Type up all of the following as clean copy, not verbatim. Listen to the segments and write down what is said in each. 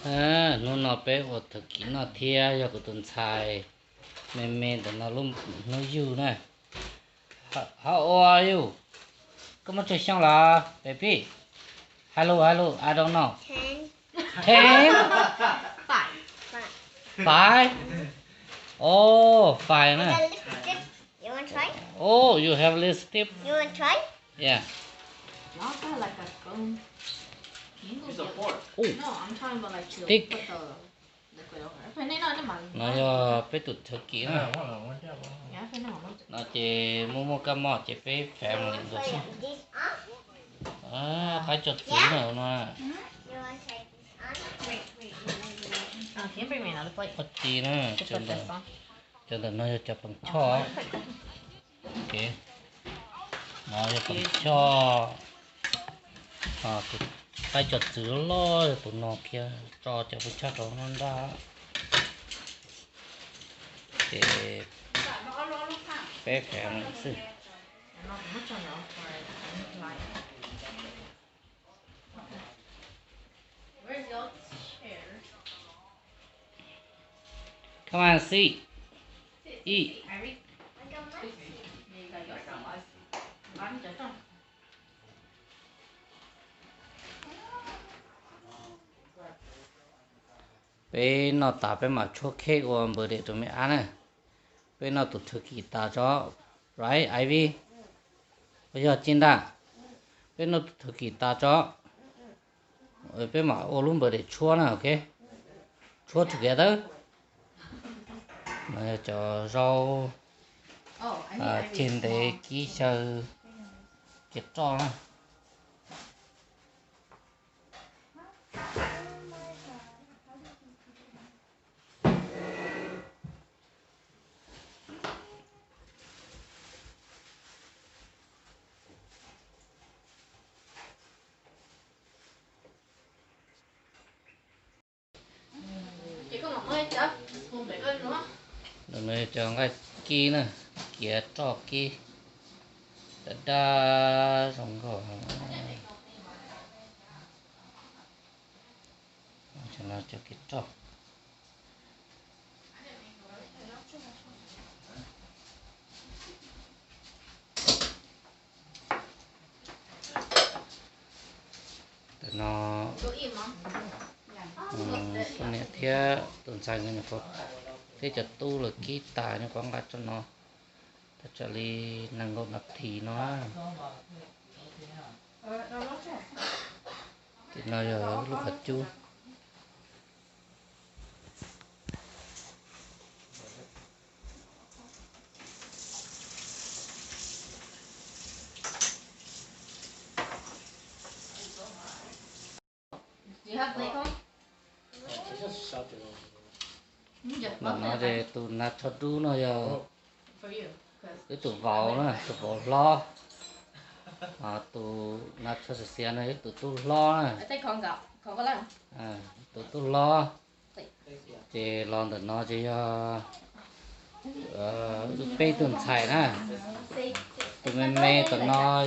nó bé ở thực kỹ nó thia cho cái tuần xài mềm để nó yêu này. How are you? Come on, chơi là baby. Hello, I don't know. 10. 5. Oh, 5 nè. You want to try? Oh, you have lipstick. You want to try? Yeah. Y'all got like a spoon. Use a fork. No, I'm talking about like to Stick. put the liquid over. Phải nên nói mà. Nó bé tụt thực kỹ nè. Dạ, phải nói mà. Nó chỉ mua cái mỏ chỉ bé phèn lên rồi. This off? Cái chốt chữ nữa mà. You want to take this on? Can you bring me another plate? Có chi nữa, To cho put nên this on. nó cho bằng cho. Ok. Nó cho bằng cho. Cái chốt chữ lo tụi nó kia cho bút chắc nó ra. Để bé phèn xí. Not much on y'all. Where's your chair? Come on, see. Eat. Irie. I got mine. You got yours. I'm just on. Bé nó tả bé mà chua cake của bữa để tụi mình ăn này. Bé nó tụt thực kỳ tả cho. Right, Ivy? Bây giờ chín đã. Bé nó thực kỳ tả cho. Bé mà ô luôn bữa để chua nè, ok? Chua together. Mà cho rau trên để ký sơ kết cho nè. Chỉ có một hơi chứ. Không phải ơn nữa. Rồi cho cái ký nè. Kia cho ký. Đa rong rồi. Cho nó cho cái cho. Nó con này thia tuần sai người có thế cho tu là ký tài nó quăng ra cho nó ta cho đi năng gọn nạp thì nó thì nó giờ lúc hạt chu Do you have plate không? mà nó về tụ nát cho đu nó giờ For you. cái tụ vào nữa tụ vào lo tụ nát cho xe này tụ lo nè I think con có làm. tụ lo thì lo được nó chỉ bê tuần xài nè tụ mê tụ nó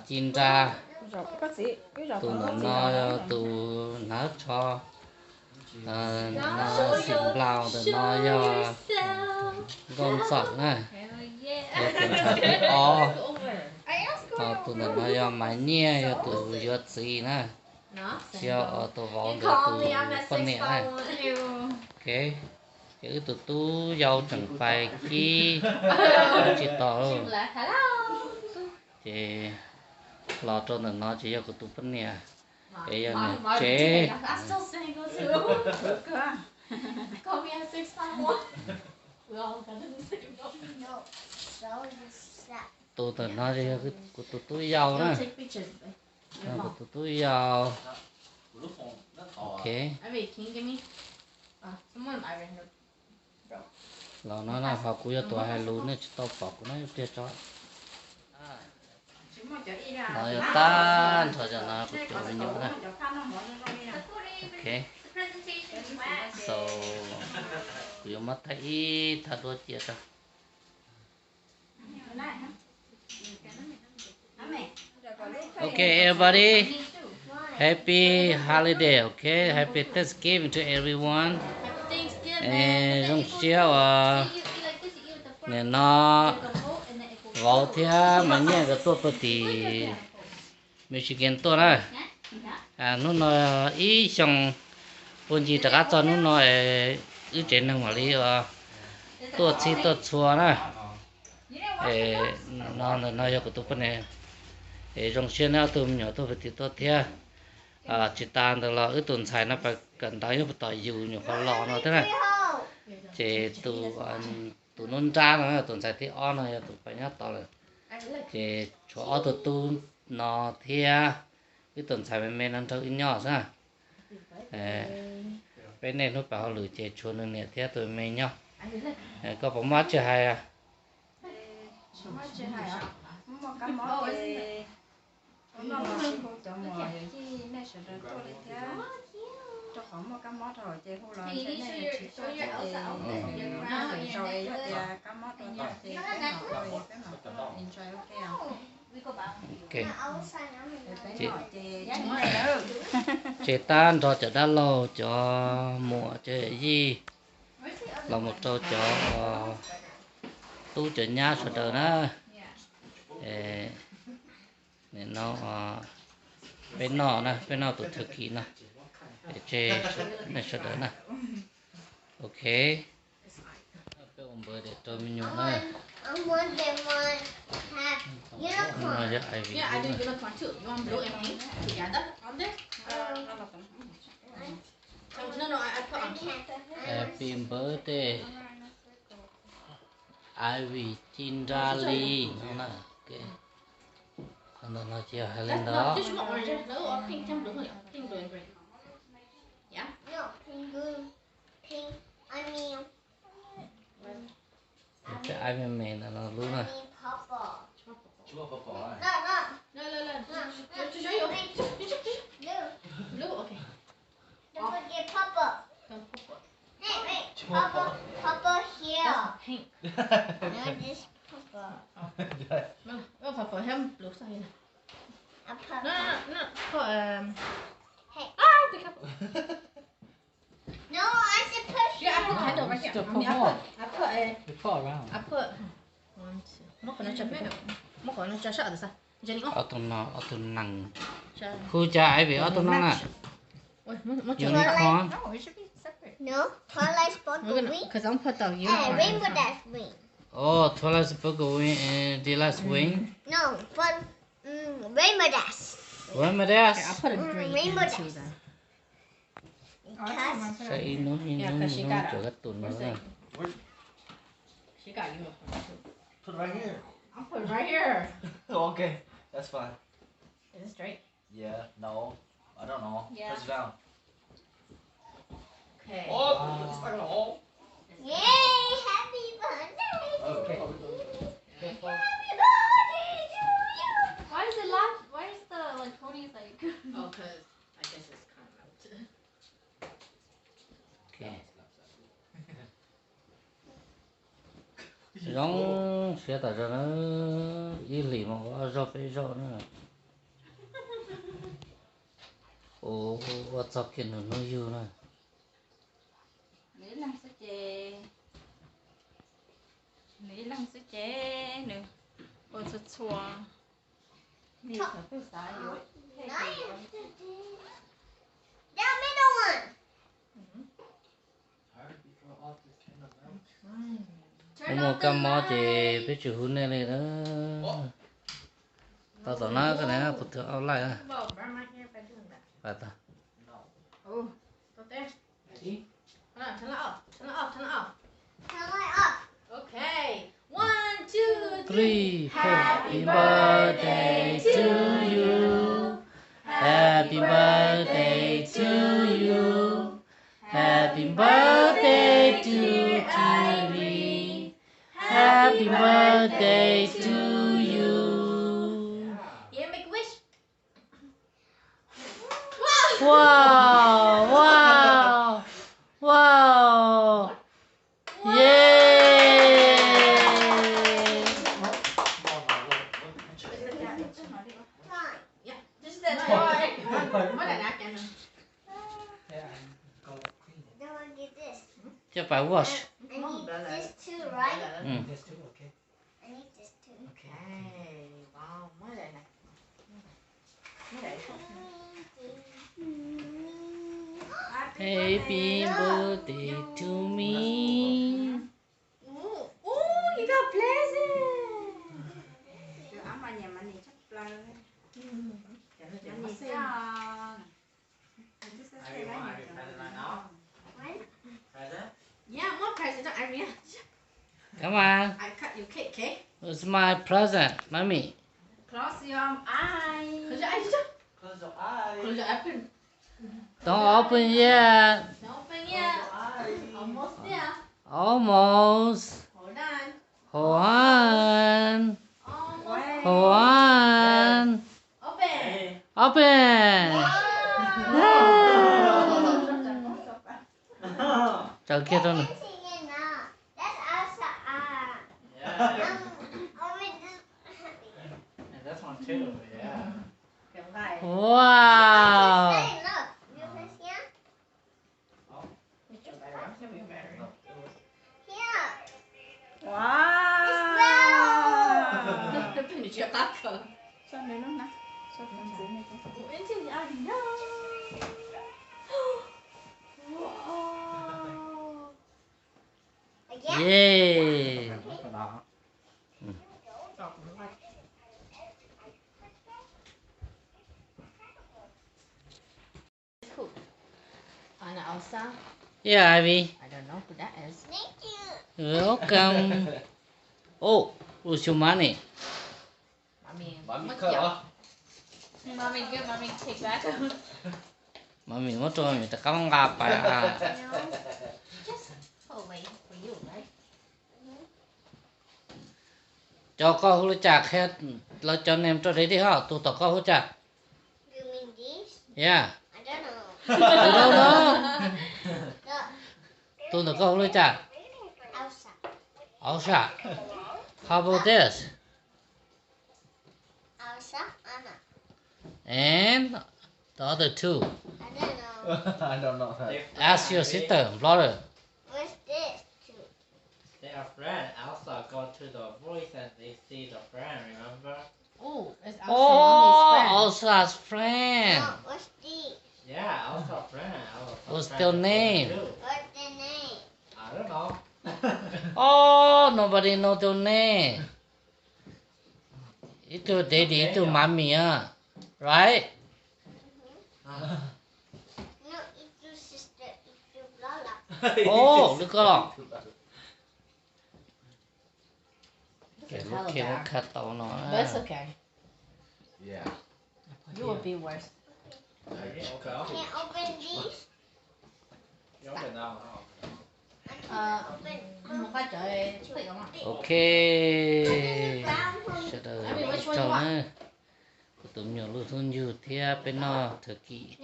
chín ra tụ nó tụ nát cho nó xịn lao tụ nó gom sọt nè tuần xài tụ tụ nó máy nhẹ tụ giọt gì nè cho tụ vào được tụ phân nhẹ nè ok chứ tụ tu dâu chẳng phải chi chỉ tỏ thì lọt cho nó chỉ cho tụ phân nhẹ cái giờ này chế Call me at 651. We all got in the same boat. No. So you slap. tụ nó chỉ cho tụ dâu nè Take pictures. tụ dâu Lúc phòng nó to. ok Ivy, can you give me? Someone Ivy here. là nó là họ cũng cho tụi hai lún này tao bỏ của nó chưa cho nó cho tan thôi cho nó cũng cho mình nhớ này ok so cứ mất thấy thật đôi chia cho ok everybody Happy holiday, okay? Happy Thanksgiving to everyone. And rong xiao nè nó gạo thia mà nhẹ cái tốt thì Michigan tốt á. Nó ý xong bốn gì tất cả cho nó ý trên năng mà đi tốt chi tốt xua nè. Nó cho cái tốt này. Rong xiao nào tụi nhỏ tốt thì tốt thia. Chỉ tàn được là tuần sai nó phải cần tới một tỏi dầu nhiều khó lò nó thế này chỉ tụ nôn ra nó tuần sai thì on này tụ phải nhát tỏi chỉ chỗ tụ nó thia cái tuần sai bên nó cho ít nhỏ sao bên này nó bảo lử chỉ chỗ nó nè thia tụi mình nhau có bóng mát chưa hay à nó mà chỉ không cho mọi gì nên sẽ được thôi thì cho họ một cái món rồi thì hôm nay sẽ này chỉ cho thì rồi cái món đó thì cái nào rồi cái nào enjoy ok chị tan cho chợ đá lô cho mùa chơi gì là một trâu cho tu chợ nhà sờ đờ nữa nên nó bên nó tụt thực kỹ nè để chơi này sờ đờ nè ok cái ông bơi để tôi mình nhung nè nóจะai vì Yeah, I do unicorn too. You want blue and pink together on there? No, I put on. Happy birthday Ivy Chindrali nó nè ok nó chia hai lên đó Just want orange. No, or pink. Tell me blue. Pink, blue, and green. Yeah. No, pink, blue, pink. I mean cái Ivy mẹ là nó luôn nè purple. Chúa purple à? No, Just show you. blue. Blue, okay. Don't forget purple. Don't purple. Hey, wait, purple here. That's pink. No, this purple. No, purple. Have blue side. A purple. No. Put Hey. Be careful. No, I said push. Yeah, I put candle right here. Still I put mean, more. I put a. You fall around. I put 1, 2. Mất còn nó chặt cái mất còn nó chặt sợ rồi sao? Jenny ở tụi nằng Chặt. khu cha Ivy ở tụi nó nè Ôi, mất chặt. unicorn no it should be separate No, Twilight sparkle wing. Because I'm put the And unicorn. rainbow dash wing. oh Twilight Sparkle wing and Delight wing No, but rainbow dash. when my Here, dad I'll put a green Rainbow into dash. then. Because sẽ in nó cho cái tụi nó nè She got unicorn too. Put it right here. I'll put it right here. Okay, that's fine. Is it straight? Yeah, no, I don't know. Yeah. Press it down. Okay. Oh, it's like a hole. yay, happy birthday. Okay. Happy birthday to you. Why is it loud? Why is the like ponies like? Oh, cause I guess it's kind of melted. ok giống sẽ tại ra nó ý lì mà có rau phải rau nữa ồ what's up kia nó yêu nè Lý lăng sẽ chè nữa ôi thật chua đi phải cái xài rồi The middle one. mua cam mò thì biết chịu hôn này này đó tao tao nói cái này nó phụ thuộc ao lại à phải ta Oh, stop there. Turn it off. Turn light up. Okay. 1, 2, 3. 3 happy birthday to you happy birthday to you happy birthday to Kiwi happy birthday to you Yeah, make a wish. wow wow wow yeah Fine. Yeah, this is the toy. phải wash. I need this too, right? This too, okay. I need this too. Okay. Wow, mới đây này. Mới đây. Happy birthday to me. Oh, you got present. Chứ ấm mà nhà mình chắc là Dạ, nó nhà chẳng mình có sao Present? Yeah, more present, Irina. Come on. I cut your cake, okay? It's my present, mommy. close your eyes. Close your eyes. Close your eyes. Close your open. Don't open yet. Don't open yet. Eyes. Almost there. Almost. Hold on. Hold on. Almost. Hold on. Open. Hey. Open. Chờ kia thôi nè. That's outside. Yeah. Only this. And this one too, yeah. Cầm tay. Wow. Hey, look. You can see it? No, it was... Here. Wow. Finish your taco. Sao này nó nè. Sao con giữ này con. Into the Irina. Wow. Again? Yeah. Cái đó. Cool. Anna Elsa. Yeah, Ivy. I don't know who that is. Thank you. Welcome. Oh, where's your money? Mommy. Mommy mất cut giọng. off. Mommy, give mommy take back. Mami mất rồi, mình ta cắm ngà phải à. Just hold away for you, right? Cho con hú chạc hết, lo cho em cho đấy đi hả? Tụi tao con hú chạc. You mean these? Yeah. I don't know. Tụi đâu đó. Look. Tụi tao con hú chạc. Outside. Outside. How about this? Outside. Anna. And the other two. I don't know. I don't know that. Ask your sister, brother. What's this? Two. They are friends. Elsa go to the voice and they see the friend, remember? Oh, it's Elsa, Oh, mommy's friend. Elsa's friend. No, what's these? Yeah, Elsa friend. Elsa What's friend their is name? too. What's the name? I don't know. Oh, nobody know their name. Itu daddy, itu mommy, right? No, it's your sister. It's your Lola. Oh, look at Look at look Hello at cut tao nó. But it's okay. Yeah. You will be worse. Okay. Can't open these. You open that one. Open. Một cái trời thích không ạ? Okay. Brown one. Sẽ đợi I mean, which one cho you want? nữa. Tụi nhỏ lưu thông nhiều thì bên nó thời kỳ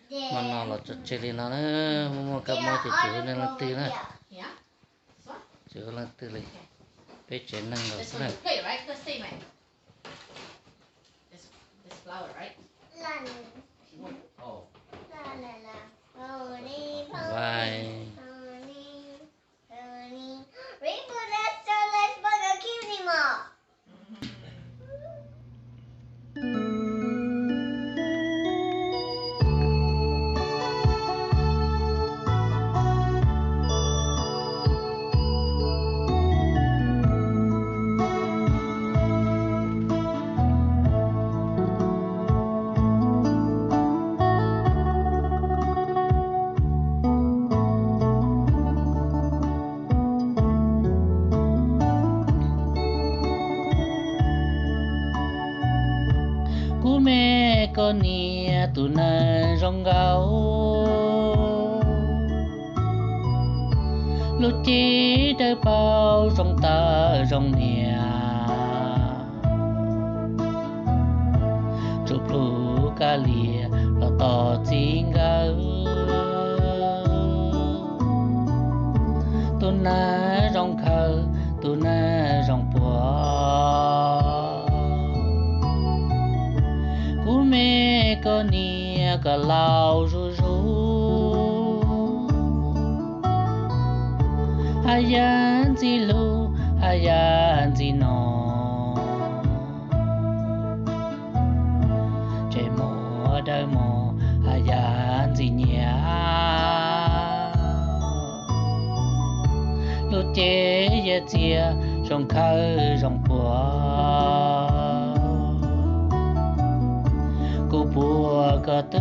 No. mà nó là cho chơi lên nó nữa, mua cái mua thì chữ nên là từ nữa, Yeah? chữ là từ lấy. Bé trẻ năng rồi This sao one này? is okay, right? The same, right? This flower, right? La Oh. la la la. Pony, Bye. pony, pony. Rainbow Dash Starlight Bugger Cutie Mall. Cú mẹ con nia tụ na rong gạo, lúc chỉ đời bao rong ta rong nia, chụp lú cá lìa là tỏ chính gạo, tụ na rong khờ tụ na rong bùa. Cú mẹ con nia cả lao ru ru, hayan gì lu hayan gì nó trời mùa đời mùa hayan gì nhà lúc chế ya chia rong khơi rong bùa cô bùa có tư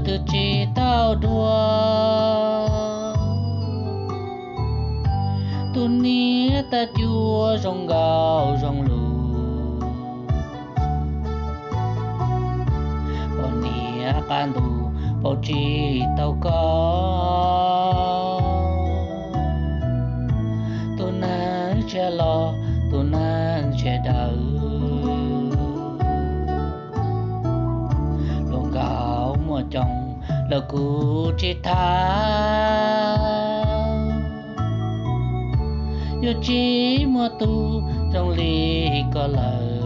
tư chỉ tao đùa tu nia ta chua rong gạo rong lù bỏ nia can tu bỏ chỉ tao có tu nang che lo tu nang che đau lòng gạo mùa trồng là cú chỉ tha yo chỉ mùa tu trong ly có lời